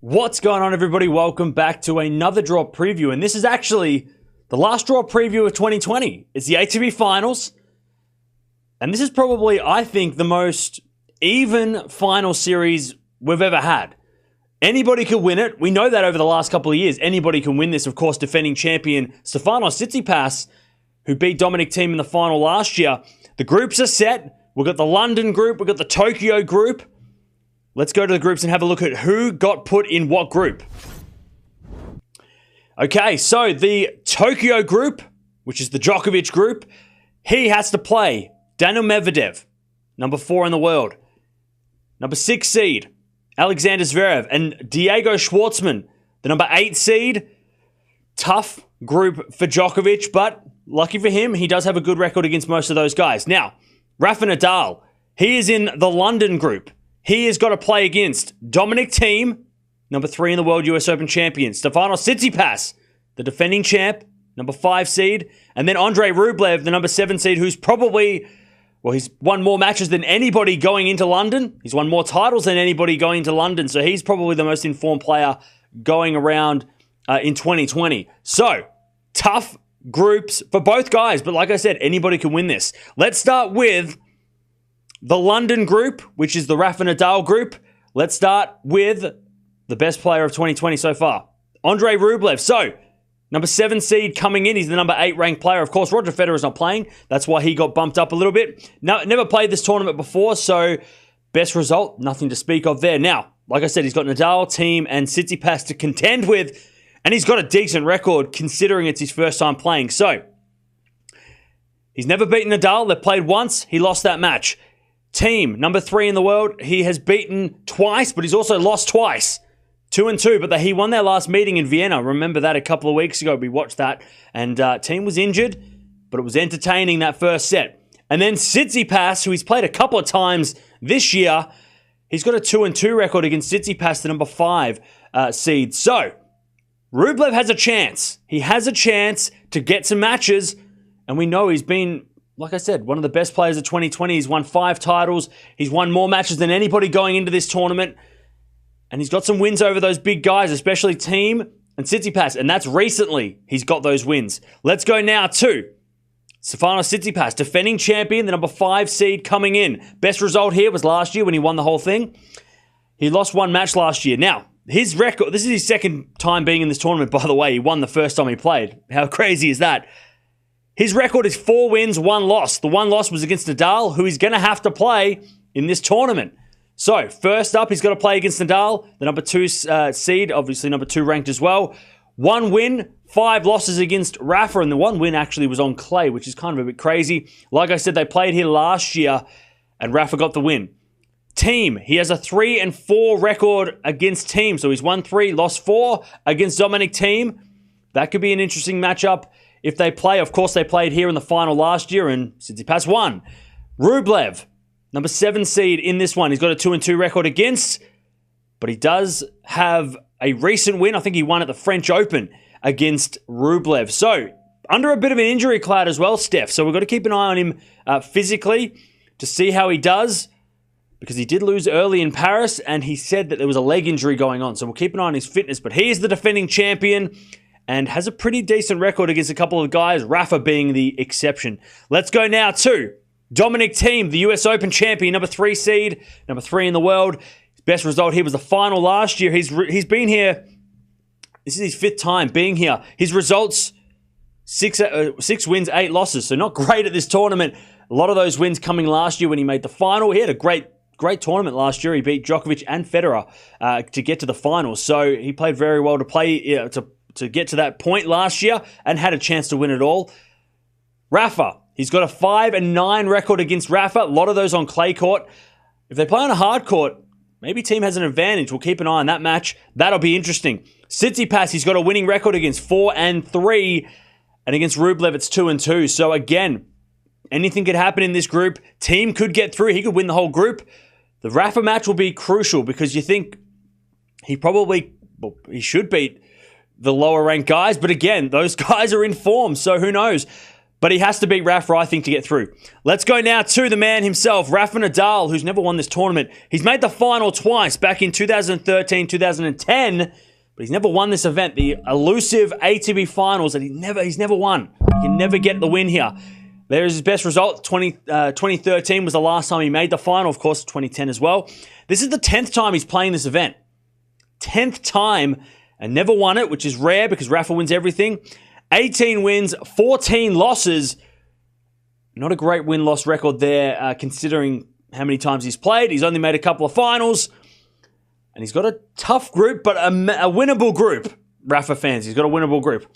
What's going on, everybody? Welcome back to another draw preview. And this is actually the last draw preview of 2020. It's the ATP Finals. And this is probably, I think, the most even final series we've ever had. Anybody could win it. We know that over the last couple of years. Anybody can win this. Of course, defending champion Stefanos Tsitsipas, who beat Dominic Thiem in the final last year. The groups are set. We've got the London group. We've got the Tokyo group. Let's go to the groups and have a look at who got put in what group. Okay, so the Tokyo group, which is the Djokovic group, he has to play Daniil Medvedev, number 4 in the world. Number 6 seed, Alexander Zverev, and Diego Schwartzman, the number 8 seed. Tough group for Djokovic, but lucky for him, he does have a good record against most of those guys. Now, Rafa Nadal, he is in the London group. He has got to play against Dominic Thiem, number 3 in the world US Open champion. Stefanos Tsitsipas, the defending champ, number 5 seed. And then Andrei Rublev, the number 7 seed, who's probably, well, he's won more matches than anybody going into London. He's won more titles than anybody going into London. So he's probably the most informed player going around in 2020. So, tough groups for both guys. But like I said, anybody can win this. Let's start with the London group, which is the Rafa Nadal group. Let's start with the best player of 2020 so far, Andrei Rublev. So, number 7 seed coming in. He's the number 8 ranked player. Of course, Roger Federer's not playing. That's why he got bumped up a little bit. Never played this tournament before, so best result, nothing to speak of there. Now, like I said, he's got Nadal, Thiem, and Tsitsipas to contend with, and he's got a decent record considering it's his first time playing. So, he's never beaten Nadal. They've played once. He lost that match. Thiem, number 3 in the world. He has beaten twice, but he's also lost twice. 2-2, but he won their last meeting in Vienna. Remember that a couple of weeks ago. We watched that, and Thiem was injured, but it was entertaining that first set. And then Tsitsipas, who he's played a couple of times this year, he's got a 2-2 record against Tsitsipas, the number 5 seed. So, Rublev has a chance. He has a chance to get some matches, and we know he's been, like I said, one of the best players of 2020. He's won 5 titles. He's won more matches than anybody going into this tournament. And he's got some wins over those big guys, especially Thiem and Tsitsipas. And that's recently he's got those wins. Let's go now to Stefanos Tsitsipas, defending champion, the number 5 seed coming in. Best result here was last year when he won the whole thing. He lost 1 match last year. Now, his record, this is his second time being in this tournament, by the way. He won the first time he played. How crazy is that? His record is 4 wins, 1 loss. The 1 loss was against Nadal, who he's going to have to play in this tournament. So, first up, he's got to play against Nadal, the number 2 seed, obviously number 2 ranked as well. 1 win, 5 losses against Rafa, and the 1 win actually was on clay, which is kind of a bit crazy. Like I said, they played here last year, and Rafa got the win. Thiem, he has a 3-4 record against Thiem, so he's won 3, lost 4 against Dominic Thiem. That could be an interesting matchup. If they play, of course, they played here in the final last year, and Tsitsipas won. Rublev, number 7 seed in this one. He's got a 2-2 record against, but he does have a recent win. I think he won at the French Open against Rublev. So, under a bit of an injury cloud as well, Steph. So, we've got to keep an eye on him physically to see how he does, because he did lose early in Paris, and he said that there was a leg injury going on. So, we'll keep an eye on his fitness. But he is the defending champion and has a pretty decent record against a couple of guys, Rafa being the exception. Let's go now to Dominic Thiem, the US Open champion, number 3 seed, number 3 in the world. His best result here was the final last year. He's been here, this is his 5th time being here. His results, 6 wins, 8 losses, so not great at this tournament. A lot of those wins coming last year when he made the final. He had a great tournament last year. He beat Djokovic and Federer to get to the final, so he played very well to play, to get to that point last year and had a chance to win it all. Rafa, he's got a 5-9 record against Rafa. A lot of those on clay court. If they play on a hard court, maybe Thiem has an advantage. We'll keep an eye on that match. That'll be interesting. Tsitsipas, he's got a winning record against 4-3, and against Rublev, it's 2-2. So again, anything could happen in this group. Thiem could get through. He could win the whole group. The Rafa match will be crucial because you think he should beat the lower ranked guys. But again, those guys are in form, so who knows? But he has to beat Rafa, I think, to get through. Let's go now to the man himself, Rafa Nadal, who's never won this tournament. He's made the final twice, back in 2013, 2010, but he's never won this event, the elusive ATP Finals that he's never won. He can never get the win here. There's his best result. 2013 was the last time he made the final, of course, 2010 as well. This is the 10th time he's playing this event. 10th time, and never won it, which is rare because Rafa wins everything. 18 wins, 14 losses. Not a great win-loss record there, considering how many times he's played. He's only made a couple of finals. And he's got a tough group, but a winnable group. Rafa fans, he's got a winnable group.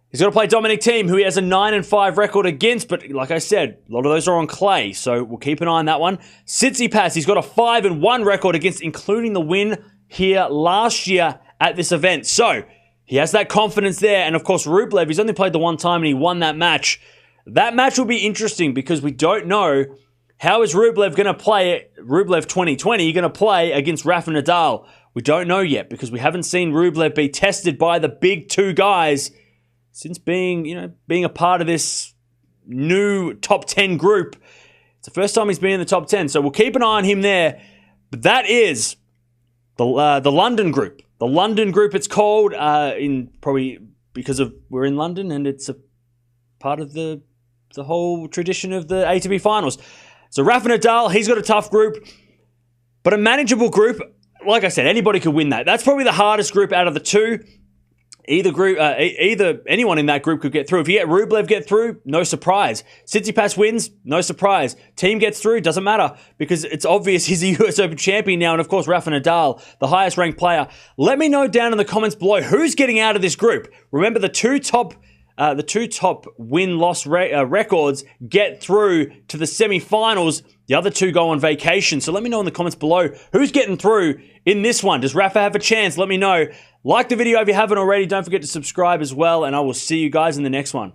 He's got to play Dominic Thiem, who he has a 9-5 record against, but like I said, a lot of those are on clay, so we'll keep an eye on that one. Tsitsipas, he's got a 5-1 record against, including the win here last year at this event. So, he has that confidence there, and of course, Rublev, he's only played the one time and he won that match. That match will be interesting because we don't know how is Rublev going to play, Rublev 2020, going to play against Rafa Nadal. We don't know yet because we haven't seen Rublev be tested by the big two guys since being a part of this new top 10 group. It's the first time he's been in the top 10, so we'll keep an eye on him there. But that is the London group. The London group, it's called, probably because we're in London and it's a part of the whole tradition of the ATP Finals. So Rafa Nadal, he's got a tough group, but a manageable group. Like I said, anybody could win that. That's probably the hardest group out of the two. Either anyone in that group could get through. If you get Rublev get through, no surprise. Tsitsipas wins, no surprise. Thiem gets through, doesn't matter because it's obvious he's a US Open champion now, and of course Rafa Nadal, the highest ranked player. Let me know down in the comments below who's getting out of this group. Remember, the two top win-loss records get through to the semi-finals. The other two go on vacation. So let me know in the comments below who's getting through in this one. Does Rafa have a chance? Let me know. Like the video if you haven't already. Don't forget to subscribe as well. And I will see you guys in the next one.